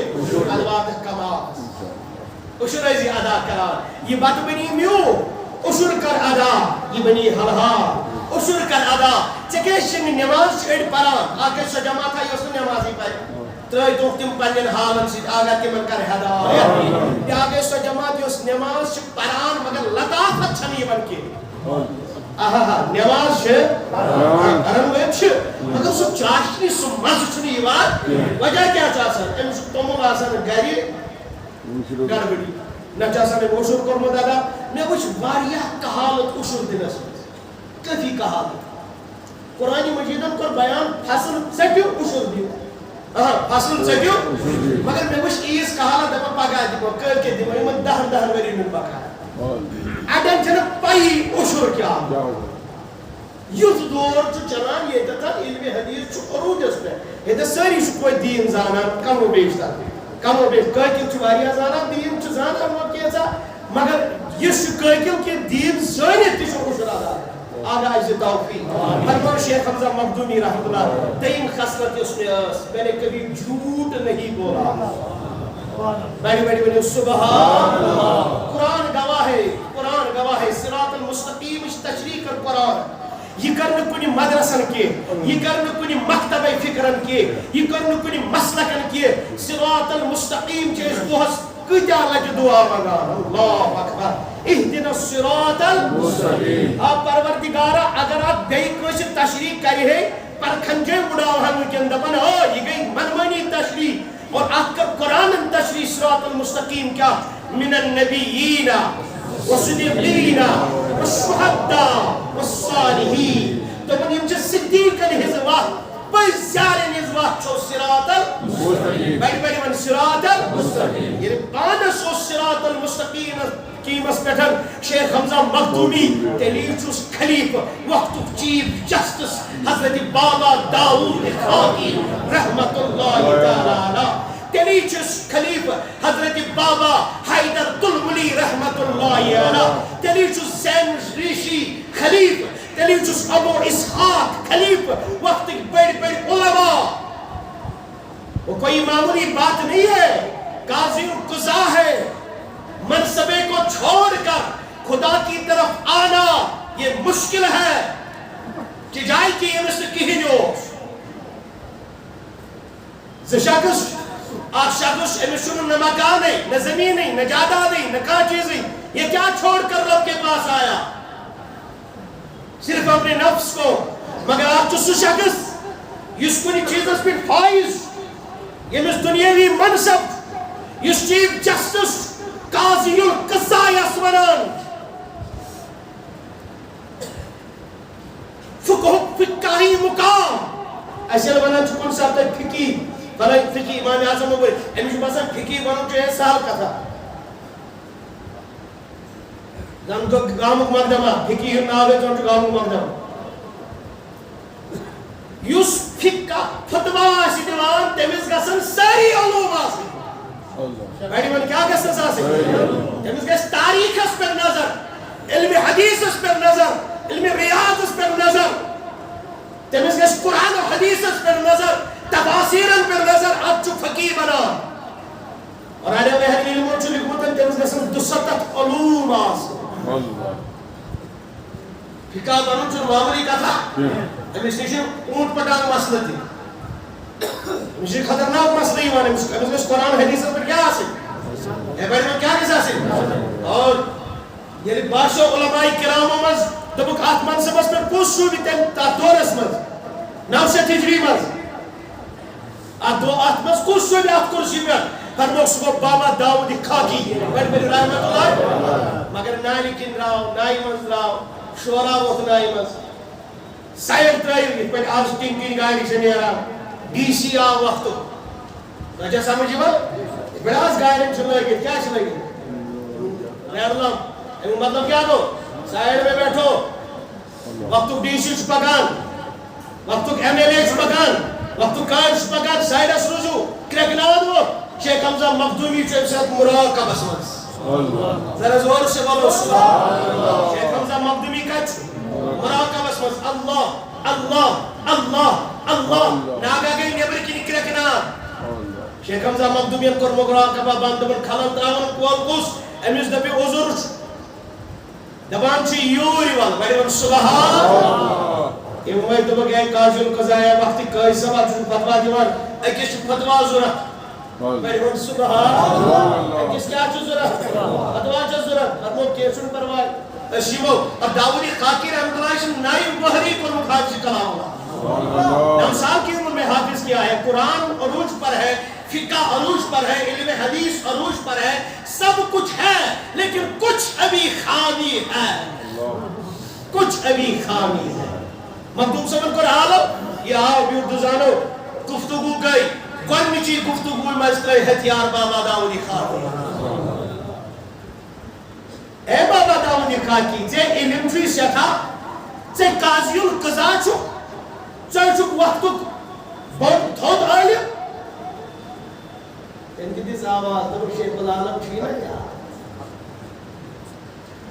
[SPEAKER 1] الوات کماس عشر ایزی ادا کرا یہ بات بنی میو عشر کر ادا یہ بنی حلحا عشر کر ادا چکیشن نماز چھڑ پران آگے سو جماعت ہے یسو نمازی پر ترائی تو تم پنن حالن سید آگا تمن کر ہدایت آگے سو جماعت یس نماز چھڑ پران مگر لطافت چھنی بن کے نماز چھڑ پران ہوئے چھڑ مگر سو چاشنی سو مز چھنی بات وجہ کیا چاہتا ہے تم تمو آسان گری گربڑی نہ چاہتا ہے عشر کرمو دادا میں کچھ واریہ کحالت عشر دنس کفی کحالت قرآن مجیدن کر بیان فصل سٹیو عشر دیو فصل سٹیو مگر میں کچھ ایس کحالت دپا پاگا دیو کر کے دیو میں دہن دہن وری میں پاگا اڈن چھنا پائی عشر کیا یوز دور چو چلان یہ تھا علم حدیث چو عروج اس میں یہ تھا ساری شو کوئی دین زانا کم و بیشتا کم و بیشتا کہا کہ واریہ زانا دین چو زانا وہ کیسا مگر یہ شو کہا کہ دین ساری تیشو عشر آدھا آگا عز توفیق فرمان شیخ حمزہ مخدومی رحمت اللہ تین خصلت اس نے میں نے کبھی جھوٹ نہیں بولا بڑی بڑی بڑی سبحان قرآن گواہ ہے صراط المستقیم اس تشریح کر قرآن یہ کرنے کنی مدرسن کے یہ کرنے کنی مکتب فکرن کے یہ کرنے کنی مسلکن کے صراط المستقیم چیز دوہس کتیا لج دعا مگا اللہ اکبر اہدنا الصراط المستقیم آپ پروردگارہ اگر آپ گئی کوئی تشریح کری ہے پر کھنجے اڑاو ہم کے اندر بنا یہ گئی منمانی تشریح اور آپ کا قرآن تشریح صراط المستقیم کیا من النبیین والصدیقین والشہداء والصالحین تو من یمچہ صدیق الحزوہ بس زیارے نزوہ چھو صراط المستقیم بڑی بڑی من صراط المستقیم یہ پانس و صراط المستقیم کی مسپیٹھن شیخ حمزہ مخدومی تلیچوس خلیف وقت چیف جسٹس حضرت بابا داؤد خاکی رحمت اللہ تعالی تلیچوس خلیف حضرت بابا حیدر دلملی رحمت اللہ علیہ تلیچوس زین ریشی خلیف تلیچوس ابو اسحاق خلیف وقت بڑی بڑی علماء وہ کوئی معمولی بات نہیں ہے قاضی القضا ہے منصبے کو چھوڑ کر خدا کی طرف آنا یہ مشکل ہے کہ جائے کی یہ مثل کی جو زشاکس آپ شاکس امیشن نہ مکان نہیں نہ زمین نہیں نہ جادہ نہیں نہ کہا چیز نہیں یہ کیا چھوڑ کر رب کے پاس آیا صرف اپنے نفس کو. مگر آپ سہ شخص اس کن چیزس پہ فائز یمس دنیاوی منصب اس چیف جسٹس قاضی القضاء یس ونان فقہی مقام ایسے ونان کن ساتھ فقی بھلا فقی امام اعظم ہوئے امس باسان فقی ونن چھ سہل کتھا گامک مقدمہ فقی ہن ناو ہے گامک مقدمہ یس فقہ فتوا آسی دیوان تمس گژھن ساری علوم آسن بیٹی من کیا گژھنس آسن تمس گژھِ تاریخس پر نظر علم حدیثس پر نظر علم ریاضس پر نظر تمس گژھِ قرآن و حدیثس پر نظر تفاسیرن پر نظر اب چھ فقی بنان اور اہل بہر علموں چھ لکھمتن تمس گژھن 270 علوم آسن فقہ بنن چھ معمولی کتھا امس نش اونٹ پٹان مسئلہ تھی امس خطرناک مسئلہ یوان امس گژھِ قرآن حدیث پر کیا آسن اے بیٹھ میں کیا گژھِ آسن اور یعنی باشو علماء کرامو مز دبک ات منصبس پر کس شوبی تم دورس مز 900 ہجری مز ات مز کس شوبی ات کرسی پر فرموک سو بابا داؤد خاکی بیٹھ میں رحمت اللہ مگر نائی کن راو نائی مز راو شورا وقت نائی مز سائر ترائی پر آج تین تین گاڑی سے نیرا ڈی سی آ وقت وجہ سمجھے با بڑا آج گاڑی میں چلے گئے کیا چلے گئے رہا اللہ مطلب کیا دو سائر میں بیٹھو وقت ڈی سی چپکان وقت ایم ایل اے چپکان وقت کان چپکان سائر اس روزو کرکناد وہ شیخ حمزہ مخدومی چوب ساتھ مراقب اسمس ذرا زور سے بولو شیخ حمزہ مخدومی کچھ مراقب اسمس اللہ اللہ اللہ اللہ ناگا گئی نیبر کی نکرہ کنار شیخ حمزہ مخدومیت کر مراقبہ باندبن کھلن تراون کول کس امیس دبی عذر دبان چی یوری والا بڑی ون سبحان یہ موائی تو بگئی قاضی القضاء وقتی قاضی سبا چون فتوا دیوان اکیس فتوا ضرورت بڑی ون سبحان اکیس کیا چون ضرورت فتوا چون ضرورت فرمو کیسون پروائی اشیمو اب داوری خاکی رحمت اللہ شن نائی بحری پر مخاطی کلام اللہ 9 سال کی عمر میں حافظ کیا ہے قرآن عروج پر ہے فقہ عروج پر ہے علم حدیث عروج پر ہے سب کچھ ہے لیکن کچھ ابھی خامی ہے کچھ ابھی خامی ہے مخدوم صاحب کو عالم یہ آؤ بیردو زانو گفتگو گئی گونچی گفتگو مجتر ہتھیار بابا داودی خاکی اے بابا داودی خاکی ژے علم چھُے سٮ۪ٹھاہ ژے قاضی القضاء چھُکھ ژے چھُکھ وقتُک بوٚڑ تھوٚد عٲلِم تٔمۍ دِژ آواز دوٚپُکھ شیخ العالم چھُے نا یاد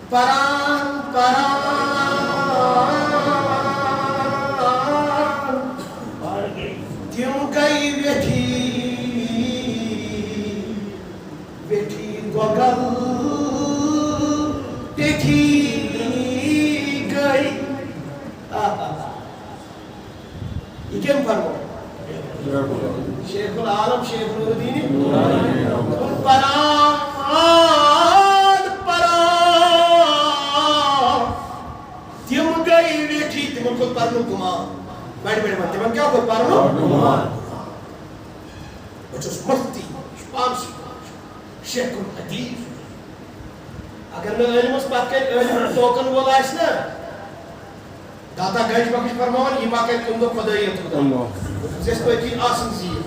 [SPEAKER 1] پران پران تِم گٔے ویٹھی گۄگل ٹیکھی گئی یہ کیم فرمو شیخ العالم شیخ نور الدین پران پران تم گئی ویٹھی تمن کو پرنو گمان بیٹھ بیٹھ مت تمن کیا کو پرنو گمان بچوس مفتی شپانسی شیخ الحدیث اگر میں علمس پات کر علم ٹوکن وول آس نا داتا گنج بخش فرمان یہ باقی تم دو خدایت خدا جس پہ آسن زیر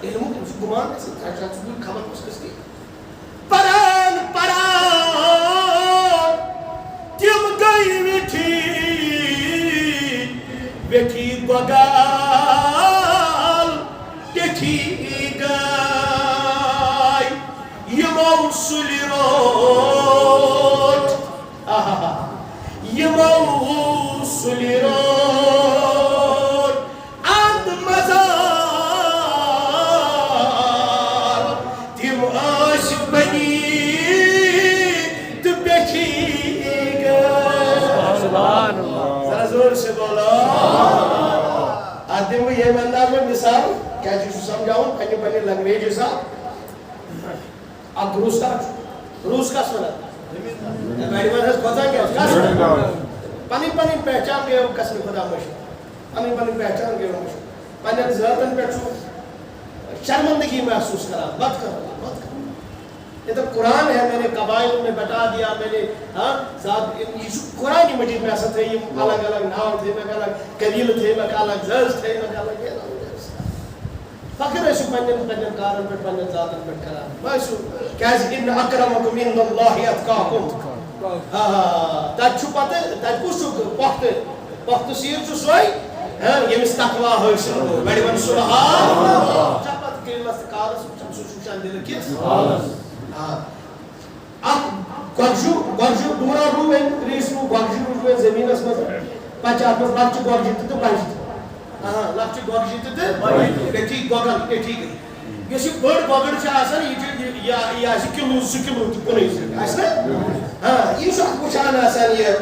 [SPEAKER 1] علم گمان خبر کس کی پران پران تم گئی ویٹھی ویٹھی گوگل ٹیکھی گئی یمو سلی روٹ یمو سلی روٹ اند مزار تم آش بنی تو بیٹھی گئی سبحان اللہ ذرا زور سے بولا آدم یہ انداز میں مثال کیا چیز سمجھاؤں پہلے لنگویج حساب اب روس کا سنا بڑی ون حظ کھوژان کیا پنن پنن پہچان گئی قسم خدا مشت پنن پنن پہچان گئی مشت پنن ذاتن پہ شرمندگی محسوس کرا مت کرو یہ تو قرآن ہے میں نے قبائل میں بتا دیا میں نے قرآن مجید میں ایسا تھے یہ الگ الگ نام تھے میں الگ قبیل تھے میں الگ زرز تھے میں الگ فخر ایسو پنن کارن پر پنن ذاتن پر کرا بایسو کیسے ان اکرمکم عند اللہ اتقاکم تاج چھپاتے تاج کچھ وقت سیر چھو سوئی یمس تقوی حاصل بڑی ون سبحان اللہ چپت کلمس کارس چم سوچان دل کس گۄگجو دورا روے ریسو گۄگجو روے زمینس مز پچات مز لکچ گۄگجہِ تہِ بجہِ لکچ گۄگجہِ تہِ پیٹھی گۄگل پیٹھی گئی یُس یہِ بٔڑ گۄگٕر چھِ آسان یہِ آسہِ کِلوٗ 2 کِلوٗ تہِ کُنُے زٔنۍ آسہِ نا یہِ چھُ اکھ وٕچھان آسان یہِ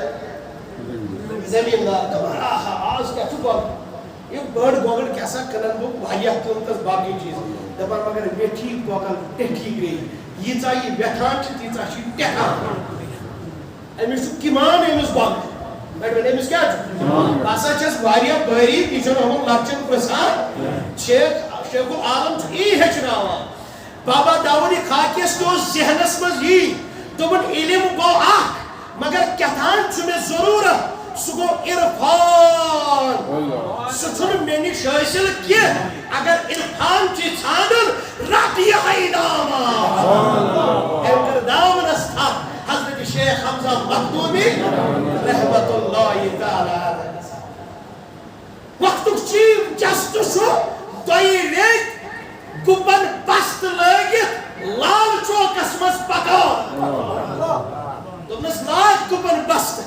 [SPEAKER 1] زمیٖندار دپان آز کیٛاہ چھُ گۄگُر یہِ بٔڑ گۄگٕر کیٛاہ سا کٕنان بہٕ واریاہ قۭمتس باقٕے چیٖز دپان مگر ویٹھی گۄگل ٹیٹھی گئی ییٖژاہ یہِ ویٹھان چھِ تیٖژاہ چھِ یہِ ٹیکان أمِس چھُ کِمان أمِس گۄگُر أمِس کیٛاہ چھُ بہٕ ہسا چھَس واریاہ باریٖک یہِ چھُنہٕ یِمن لۄکچن پرٛژھان شیخ العالم چھُ یی ہیٚچھناوان بابا داوود خاکیَس تہِ اوس ذہنس منٛز یی دوٚپُن علم گوٚو اکھ مگر کیٛاہتام چھُ مےٚ ضروٗرت سُہ گوٚو عرفان سُہ چھُنہٕ مےٚ نِش حٲصِل کینٛہہ اگر عرفان چھُے ژھانڈُن رٹ یِہوٚے ناما أمۍ کٔر دامنس تھپھ حضرت شیخ حمزہ مخدومی رحمت اللہ تعالیٰ وقتُک چیٖز جستہٕ چھُ دۄیہِ ریٚتۍ گُپن بستہٕ لٲگِتھ لال چوکس منٛز پکان دوٚپنس لاگ گُپن بستہٕ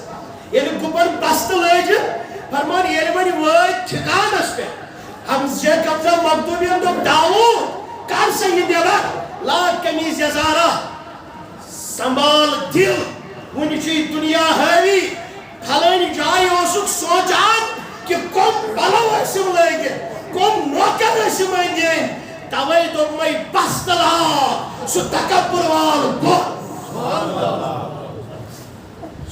[SPEAKER 1] ییٚلہِ گُپن بستہٕ لٲجِتھ فرمان ییٚلہِ وۄنۍ وٲتۍ ٹھِکانس پٮ۪ٹھ شیخ حمزہ مخدومین دوٚپ داوود کر سا یہِ نٮ۪بر لاگ قمیٖض یزارا سنبھال دل وُنہِ چھُ یہِ دُنیا ہٲوی پھلٲنۍ جایہِ اوسُکھ سونٛچان کہ کم پلو ٲسِم لٲگِتھ کم نوکر ٲسِم أنٛدۍ أنٛدۍ توے دوٚپمَے بستہٕ لاگ سُہ تکبر وال بۄن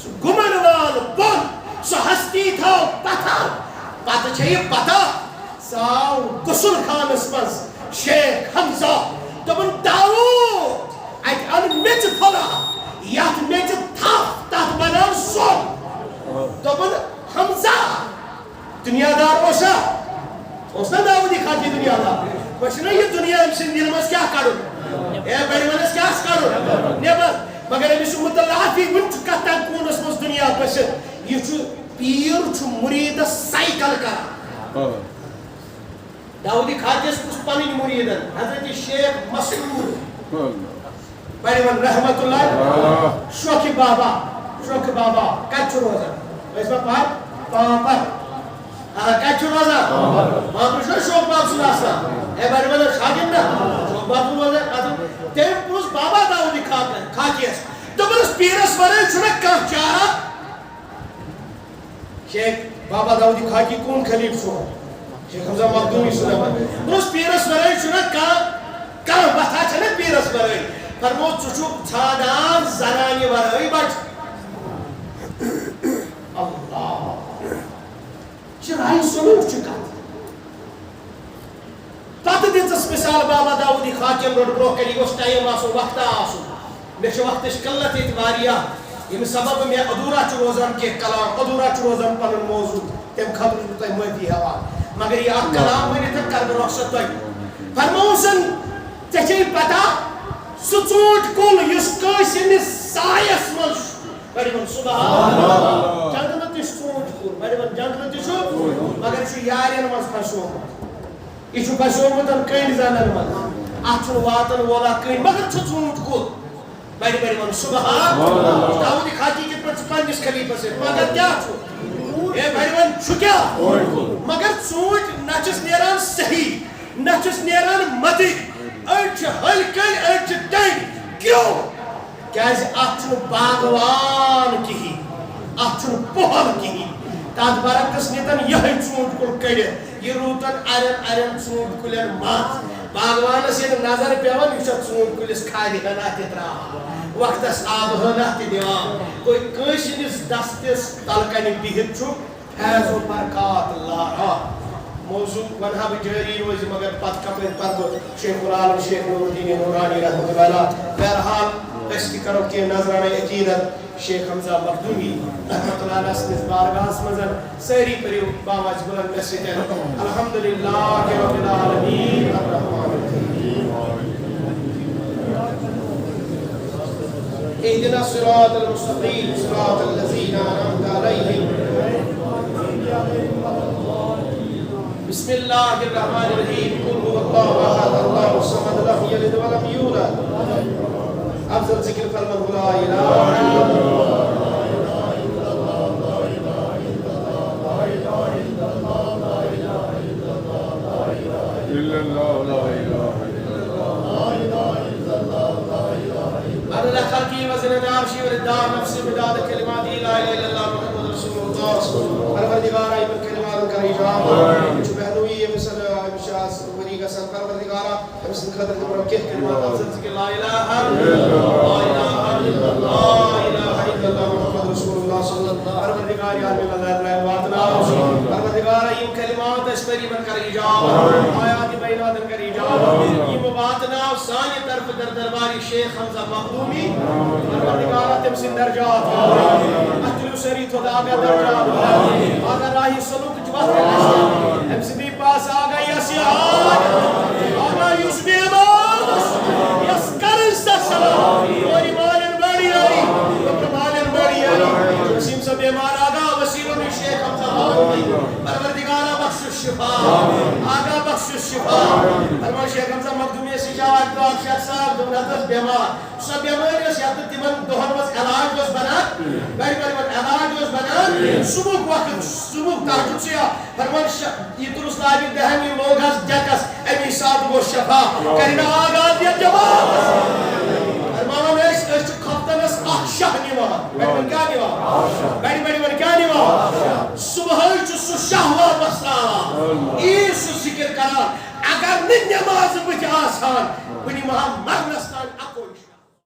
[SPEAKER 1] سُہ گُمن وال بۄن سُہ ہستی تھاو پتھر پتہٕ چھےٚ یہِ پتہ سُہ آو غسل خانس منٛز شیخ حمزہ دوٚپُن داوود اَتہِ اَن میٚژِ پھوٚلہ یتھ میٚژِ تھپھ تتھ بناو سۄن دوٚپُن حمزہ دنیا دار اوس نا داوودی خاکی دنیا دار وۄنۍ چھُنہ یہِ دُنیا أمۍ سٕنٛدِ دِلہِ منٛز کیٛاہ کڑُن ہے بڑِ ونس کیٛاہ آسہِ کڑُن نٮ۪بر مگر أمِس چھُ مُتلافی وُنہِ چھُ کتھ تام کوٗنس منٛز دُنیا پٔسِتھ یہِ چھُ پیٖر چھُ مُریٖدس سایکل کران داوودی خاکِس کُس پنٕنۍ مُریٖدن حضرت شیخ مسرور بڑِ ون رحمت اللہ شوکھ بابا کتہِ چھُ روزان ٲسۍ ما پاے پامپر کتہِ چھُ روزان پامپر چھُنہ شوکھ باب سُنٛد آسان ہے بڑِ ون شاگرد نا شوکھ باب سُنٛد روزان تٔمۍ پرُژھ بابا داوودی خاکِیس دوٚپُنس پیٖرس ورٲے چھُنہ کانٛہہ چارہ شیخ بابا داوودی خاکی کون خلیف چھُ شیخ حمزہ مخدومی سُنٛد دوٚپُس پیٖرس ورٲے چھُنہ کانٛہہ وتھا چھنہ پیٖرس ورٲے فرمو ژٕ چھُکھ ژھانڈان زنانہِ ورٲے بچہِ اللہ چھِ راے سلوٗک چھِ کتھ پتہٕ دِژٕس مثال بابا داوودی خاکین روٚٹ برونٛہہ کَنہِ یہِ گوٚژھ ٹایم آسُن وقتہ آسُن مےٚ چھِ وقتٕچ قلت ییٚتہِ واریاہ ییٚمہِ سبب مےٚ ادھوٗرا چھُ روزان کینٛہہ کلام ادھوٗرا چھُ روزان پنُن موضوٗع تمہِ خٲطرٕ چھُس بہٕ تۄہہِ معٲفی ہٮ۪وان مگر یہِ اکھ کلام ؤنِتھ کرٕ بہٕ رۄخصت تۄہہِ فرموسن ژےٚ چھے پتہ سُہ ژوٗنٛٹھ کُل یُس کٲنٛسہِ ہٕنٛدِس سایس منٛز بڑِ ون سبحان اللہ جنگلہٕ تہِ چھُ ژوٗنٛٹھ کُل بڑِ ون جنگلہٕ تہِ چھُ مگر یہِ چھُ یارٮ۪ن منٛز پھسیومُت یہِ چھُ پھسیومُت کٔنۍ زنن منٛز اتھ چھُنہٕ واتن وولا کٔنۍ مگر چھُ ژوٗنٛٹھ کُل بڑِ ون سبحان داوودی خاکی کِتھ پٲٹھۍ چھُ پننِس خلیفس سۭتۍ مگر کیٛاہ چھُ ہے بڑِ ون چھُ کیٛاہ مگر ژوٗنٛٹھۍ نہ چھُس نیران صحیح نہ چھُس نیران مدٕرۍ أڑۍ چھِ ہلکٔلۍ أڑۍ چھِ ٹٔنٛڈۍ کیوں کیٛازِ اتھ چھُنہٕ باغوان کِہیٖنۍ اتھ چھُنہٕ پۄہل کِہیٖنۍ تتھ برعکس نِتن یِہوٚے ژوٗنٛٹھ کُل کٔڑِتھ یہِ روٗدن اَرٮ۪ن ژوٗنٛٹھ کُلٮ۪ن منٛز باغوانس یہ نظر پیوان یہ ژوٗنٛٹھۍ کُلِس کھادِ ہنا تہِ تراوان وقتس آب ہنا تہِ دِوان کوئی کٲنٛسہِ ہٕنٛدِس دستس تل کنہِ بِہِتھ چھُ فیض و برکات لارا موضوع ونہا بہ جاری روز مگر پتہ کپر پر شیخ العالم شیخ نور الدین نورانی رحمۃ اللہ علیہ بہرحال اس کی کرو کہ نظرانہ عقیدت شیخ حمزہ مخدومی رحمۃ اللہ علیہ سنس بارگاہس منزن ساری پریو باواج بلند مسجد الحمدللہ رب العالمین الرحمن الرحیم اهدنا الصراط المستقيم صراط الذين أنعمت عليهم بسم الله الرحمن الرحيم قل هو الله أحد الله الصمد لم يلد ولم يولد أفضل ذكر كلمة لا إله إلا الله أنا لا خلقي وزن عرشي ورداء نفسي بداد كلماتي لا إله إلا الله محمد رسول الله پروردگارا این کلمات کا اجابت جو بہنوی مثل ابشاس وریگا سن پروردگارا مثل خاطر مرکہ کلمات افضل کہ لا الہ الا اللہ لا الہ الا اللہ محمد رسول اللہ صلی اللہ علیہ وسلم پروردگار یا اللہ واتنا پروردگارا این کلمات اشتری من کر اجابت آیات بینات کر اجابت یہ واتنا ثانی طرف در درباری شیخ حمزہ مخدومی پروردگارا تم سے درجات اجل سری تو داغا درجات آگا راہی سلوک جوات رہا ہم سے بھی پاس آگا یسیحان آگا یسبی اماس یس کرنستا سلام اور ایمان بڑی آئی ایمان بڑی آئی جسیم سے بیمار آگا وسیلوں میں شیخ حمزہ مخدومی پروردگارا بخش شفا آگا بخش شفا فرمان شیخ حمزہ مخدومی سجاوات تو آپ شیخ صاحب دو نظر بیمار سب بیماری اس یاد تیمن دوہن وز علاج وز بنات بڑی بڑی وز علاج وز بنات صبح وقت صبح تحجد سیا فرمان یہ درست آگی دہنی لوگ ہز جکس امی صاحب کو شفا کرنا آگاز دیا جواب فرمان اس خفتن اس احشاہ نیوان بڑی بڑی کیا نیوان بڑی بڑی کیا نیوان صبح چو شہوہ بسرا ایسو ذکر کرا اگر نماز بچ آسان بنی مہا مرنس